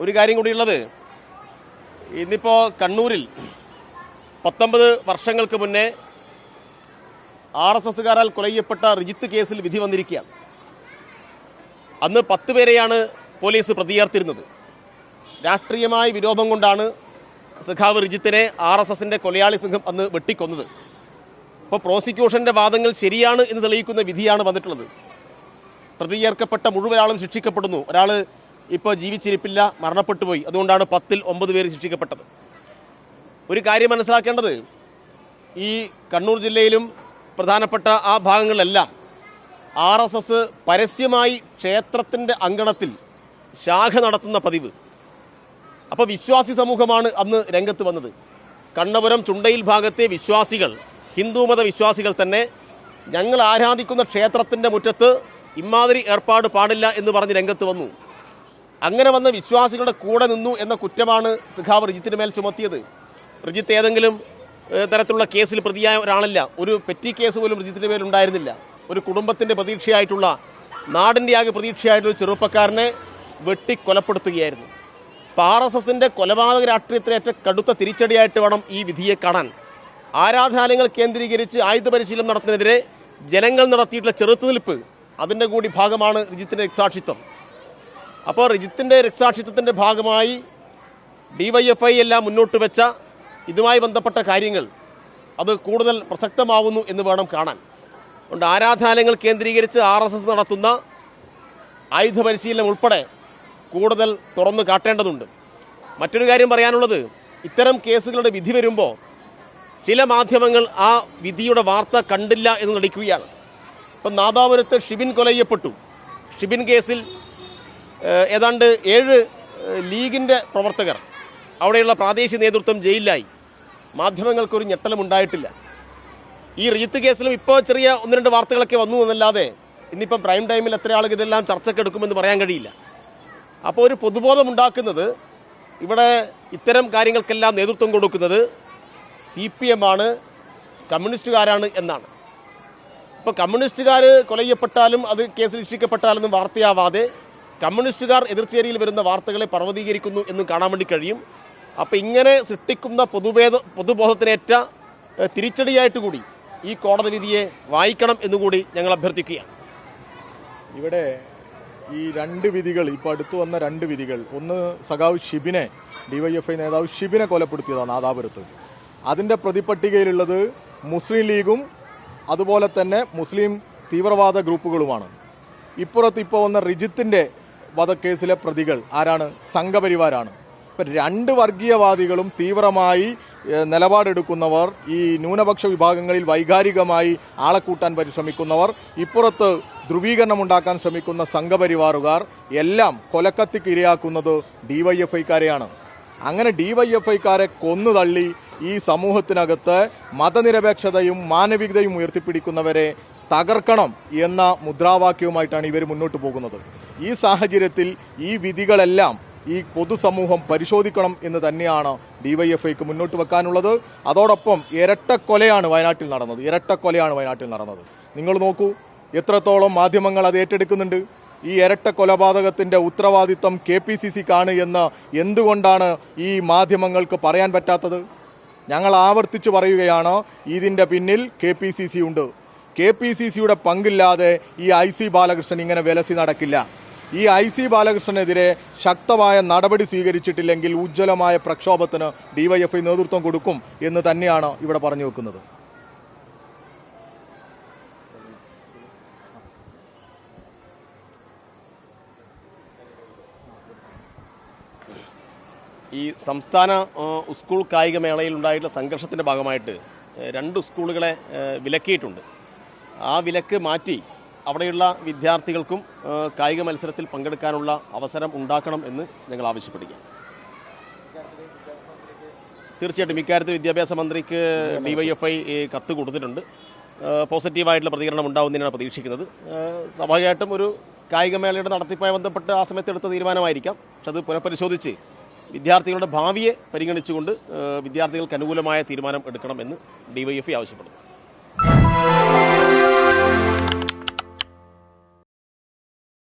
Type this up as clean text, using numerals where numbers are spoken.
ഒരു കാര്യം കൂടിയുള്ളത്, ഇന്നിപ്പോൾ കണ്ണൂരിൽ 19 വർഷങ്ങൾക്ക് മുന്നേ RSSകാരാൽ കൊലയ്യപ്പെട്ട റിജിത്ത് കേസിൽ വിധി വന്നിരിക്കുകയാണ്. അന്ന് 10 പേരെയാണ് പോലീസ് പ്രതിയേർത്തിരുന്നത്. രാഷ്ട്രീയമായ വിരോധം കൊണ്ടാണ് സഖാവ് റിജിത്തിനെ RSSന്റെ കൊലയാളി സംഘം അന്ന് വെട്ടിക്കൊന്നത്. അപ്പോൾ പ്രോസിക്യൂഷൻ്റെ വാദങ്ങൾ ശരിയാണ് എന്ന് തെളിയിക്കുന്ന വിധിയാണ് വന്നിട്ടുള്ളത്. പ്രതിയേർക്കപ്പെട്ട മുഴുവൻ ആളും ശിക്ഷിക്കപ്പെടുന്നു. ഒരാൾ ഇപ്പോൾ ജീവിച്ചിരിപ്പില്ല, മരണപ്പെട്ടുപോയി. അതുകൊണ്ടാണ് 10ൽ 9 പേര് ശിക്ഷിക്കപ്പെട്ടത്. ഒരു കാര്യം മനസ്സിലാക്കേണ്ടത്, ഈ കണ്ണൂർ ജില്ലയിലും പ്രധാനപ്പെട്ട ആ ഭാഗങ്ങളിലെല്ലാം RSS പരസ്യമായി ക്ഷേത്രത്തിൻ്റെ അങ്കണത്തിൽ ശാഖ നടത്തുന്ന പതിവ്. അപ്പോൾ വിശ്വാസി സമൂഹമാണ് അന്ന് രംഗത്ത് വന്നത്. കണ്ണപുരം ചുണ്ടയിൽ ഭാഗത്തെ വിശ്വാസികൾ, ഹിന്ദുമത വിശ്വാസികൾ തന്നെ ഞങ്ങൾ ആരാധിക്കുന്ന ക്ഷേത്രത്തിൻ്റെ മുറ്റത്ത് ഇമാതിരി ഏർപ്പാട് പാടില്ല എന്ന് പറഞ്ഞ് രംഗത്ത് വന്നു. അങ്ങനെ വന്ന വിശ്വാസികളുടെ കൂടെ നിന്നു എന്ന കുറ്റമാണ് സഖാവ് റിജിത്തിന് മേൽ ചുമത്തിയത്. റിജിത്ത് ഏതെങ്കിലും തരത്തിലുള്ള കേസിൽ പ്രതിയായ ഒരാളല്ല. ഒരു പെറ്റി കേസ് പോലും റിജിത്തിന് മേലുണ്ടായിരുന്നില്ല. ഒരു കുടുംബത്തിൻ്റെ പ്രതീക്ഷയായിട്ടുള്ള, നാടിൻ്റെ ആകെ പ്രതീക്ഷയായിട്ടുള്ള ചെറുപ്പക്കാരനെ വെട്ടിക്കൊലപ്പെടുത്തുകയായിരുന്നു. അപ്പോൾ RSSന്റെ കൊലപാതക രാഷ്ട്രീയത്തിലേറ്റ കടുത്ത തിരിച്ചടിയായിട്ട് വേണം ഈ വിധിയെ കാണാൻ. ആരാധനാലയങ്ങൾ കേന്ദ്രീകരിച്ച് ആയുധ പരിശീലനം നടത്തുന്നതിനെതിരെ ജനങ്ങൾ നടത്തിയിട്ടുള്ള ചെറുത്തുനിൽപ്പ്, അതിൻ്റെ കൂടി ഭാഗമാണ് റിജിത്തിൻ്റെ രക്തസാക്ഷിത്വം. അപ്പോൾ റിജിത്തിൻ്റെ രക്തസാക്ഷിത്വത്തിൻ്റെ ഭാഗമായി DYFI എല്ലാം മുന്നോട്ട് വെച്ച ഇതുമായി ബന്ധപ്പെട്ട കാര്യങ്ങൾ അത് കൂടുതൽ പ്രസക്തമാവുന്നു എന്ന് വേണം കാണാൻ. അതുകൊണ്ട് ആരാധനാലയങ്ങൾ കേന്ദ്രീകരിച്ച് RSS നടത്തുന്ന ആയുധ പരിശീലനം ഉൾപ്പെടെ കൂടുതൽ തുറന്നു കാട്ടേണ്ടതുണ്ട്. മറ്റൊരു കാര്യം പറയാനുള്ളത്, ഇത്തരം കേസുകളുടെ വിധി വരുമ്പോൾ ചില മാധ്യമങ്ങൾ ആ വിധിയുടെ വാർത്ത കണ്ടില്ല എന്ന് നടിക്കുകയാണ്. ഇപ്പം നാദാപുരത്ത് ഷിബിൻ കൊലയ്യപ്പെട്ടു. ഷിബിൻ കേസിൽ ഏതാണ്ട് 7 ലീഗിൻ്റെ പ്രവർത്തകർ, അവിടെയുള്ള പ്രാദേശിക നേതൃത്വം ജയിലിലായി. മാധ്യമങ്ങൾക്കൊരു ഞെട്ടലും ഉണ്ടായിട്ടില്ല. ഈ റിജിത്ത് കേസിലും ഇപ്പോൾ ചെറിയ 1-2 വാർത്തകളൊക്കെ വന്നു എന്നല്ലാതെ ഇന്നിപ്പം പ്രൈം ടൈമിൽ എത്ര ആളുകൾ ഇതെല്ലാം ചർച്ചയ്ക്കെടുക്കുമെന്ന് പറയാൻ കഴിയില്ല. അപ്പോൾ ഒരു പൊതുബോധം ഉണ്ടാക്കുന്നത്, ഇവിടെ ഇത്തരം കാര്യങ്ങൾക്കെല്ലാം നേതൃത്വം കൊടുക്കുന്നത് CPM ആണ്, കമ്മ്യൂണിസ്റ്റുകാരാണ് എന്നാണ്. ഇപ്പോൾ കമ്മ്യൂണിസ്റ്റുകാർ കൊലയ്യപ്പെട്ടാലും അത് കേസിൽ ശിക്ഷിക്കപ്പെട്ടാലൊന്നും വാർത്തയാവാതെ കമ്മ്യൂണിസ്റ്റുകാർ എതിർച്ചേരിയിൽ വരുന്ന വാർത്തകളെ പർവ്വതീകരിക്കുന്നു എന്നും കാണാൻ വേണ്ടി കഴിയും. അപ്പോൾ ഇങ്ങനെ സൃഷ്ടിക്കുന്ന പൊതുബോധത്തിനേറ്റ തിരിച്ചടിയായിട്ട് കൂടി ഈ കോടതി വിധിയെ വായിക്കണം എന്നുകൂടി ഞങ്ങൾ അഭ്യർത്ഥിക്കുകയാണ്. ഇവിടെ ഈ 2 വിധികൾ, ഇപ്പോൾ അടുത്ത് വന്ന 2 വിധികൾ, ഒന്ന് സഖാവ് ഷിബിനെ, DYFI നേതാവ് ഷിബിനെ കൊലപ്പെടുത്തിയതാണ് നാദാപുരത്ത്. അതിൻ്റെ പ്രതിപട്ടികയിലുള്ളത് മുസ്ലിം ലീഗും അതുപോലെ തന്നെ മുസ്ലിം തീവ്രവാദ ഗ്രൂപ്പുകളുമാണ്. ഇപ്പുറത്ത് ഇപ്പോൾ വന്ന റിജിത്തിൻ്റെ വധക്കേസിലെ പ്രതികൾ ആരാണ്? സംഘപരിവാരാണ്. ഇപ്പം 2 വർഗീയവാദികളും തീവ്രമായി നിലപാടെടുക്കുന്നവർ, ഈ ന്യൂനപക്ഷ വിഭാഗങ്ങളിൽ വൈകാരികമായി ആളെ കൂട്ടാൻ പരിശ്രമിക്കുന്നവർ, ഇപ്പുറത്ത് ധ്രുവീകരണമുണ്ടാക്കാൻ ശ്രമിക്കുന്ന സംഘപരിവാറുകാർ എല്ലാം കൊലക്കത്തിക്ക് ഇരയാക്കുന്നത് DYFIക്കാരെയാണ്. അങ്ങനെ DYFIക്കാരെ കൊന്നു തള്ളി ഈ സമൂഹത്തിനകത്ത് മതനിരപേക്ഷതയും മാനവികതയും ഉയർത്തിപ്പിടിക്കുന്നവരെ തകർക്കണം എന്ന മുദ്രാവാക്യവുമായിട്ടാണ് ഇവർ മുന്നോട്ട് പോകുന്നത്. ഈ സാഹചര്യത്തിൽ ഈ വിധികളെല്ലാം ഈ പൊതുസമൂഹം പരിശോധിക്കണം എന്ന് തന്നെയാണ് DYFIക്ക് മുന്നോട്ട് വെക്കാനുള്ളത്. അതോടൊപ്പം ഇരട്ടക്കൊലയാണ് വയനാട്ടിൽ നടന്നത്. നിങ്ങൾ നോക്കൂ, എത്രത്തോളം മാധ്യമങ്ങൾ അത് ഏറ്റെടുക്കുന്നുണ്ട്. ഈ ഇരട്ട കൊലപാതകത്തിന്റെ ഉത്തരവാദിത്വം KPCCക്കാണ് എന്ന് എന്തുകൊണ്ടാണ് ഈ മാധ്യമങ്ങൾക്ക് പറയാൻ പറ്റാത്തത്? ഞങ്ങൾ ആവർത്തിച്ചു പറയുകയാണ്, ഇതിന്റെ പിന്നിൽ KPCC ഉണ്ട്. KPCCയുടെ പങ്കില്ലാതെ ഈ IC ബാലകൃഷ്ണൻ ഇങ്ങനെ വിലസി നടക്കില്ല. ഈ IC ബാലകൃഷ്ണനെതിരെ ശക്തമായ നടപടി സ്വീകരിച്ചിട്ടില്ലെങ്കിൽ ഉജ്ജ്വലമായ പ്രക്ഷോഭത്തിന് DYFI നേതൃത്വം കൊടുക്കും എന്ന് തന്നെയാണ് ഇവിടെ പറഞ്ഞു വെക്കുന്നത്. ഈ സംസ്ഥാന സ്കൂൾ കായികമേളയിൽ ഉണ്ടായിട്ടുള്ള സംഘർഷത്തിൻ്റെ ഭാഗമായിട്ട് 2 സ്കൂളുകളെ വിലക്കിയിട്ടുണ്ട്. ആ വിലക്ക് മാറ്റി അവിടെയുള്ള വിദ്യാർത്ഥികൾക്കും കായിക മത്സരത്തിൽ പങ്കെടുക്കാനുള്ള അവസരം ഉണ്ടാക്കണം എന്ന് ഞങ്ങൾ ആവശ്യപ്പെടുകയാണ്. തീർച്ചയായിട്ടും ഇക്കാര്യത്തിൽ വിദ്യാഭ്യാസ മന്ത്രിക്ക് DYFI കത്ത് കൊടുത്തിട്ടുണ്ട്. പോസിറ്റീവായിട്ടുള്ള പ്രതികരണം ഉണ്ടാവുന്നതിനാണ് പ്രതീക്ഷിക്കുന്നത്. സ്വാഭാവികമായിട്ടും ഒരു കായികമേളയുടെ നടത്തിപ്പുമായി ബന്ധപ്പെട്ട് ആ സമയത്ത് എടുത്ത തീരുമാനമായിരിക്കാം. പക്ഷെ അത് പുനഃപരിശോധിച്ച് വിദ്യാർത്ഥികളുടെ ഭാവിയെ പരിഗണിച്ചുകൊണ്ട് വിദ്യാർത്ഥികൾക്ക് അനുകൂലമായ തീരുമാനം എടുക്കണമെന്ന് DYFI ആവശ്യപ്പെടുന്നു.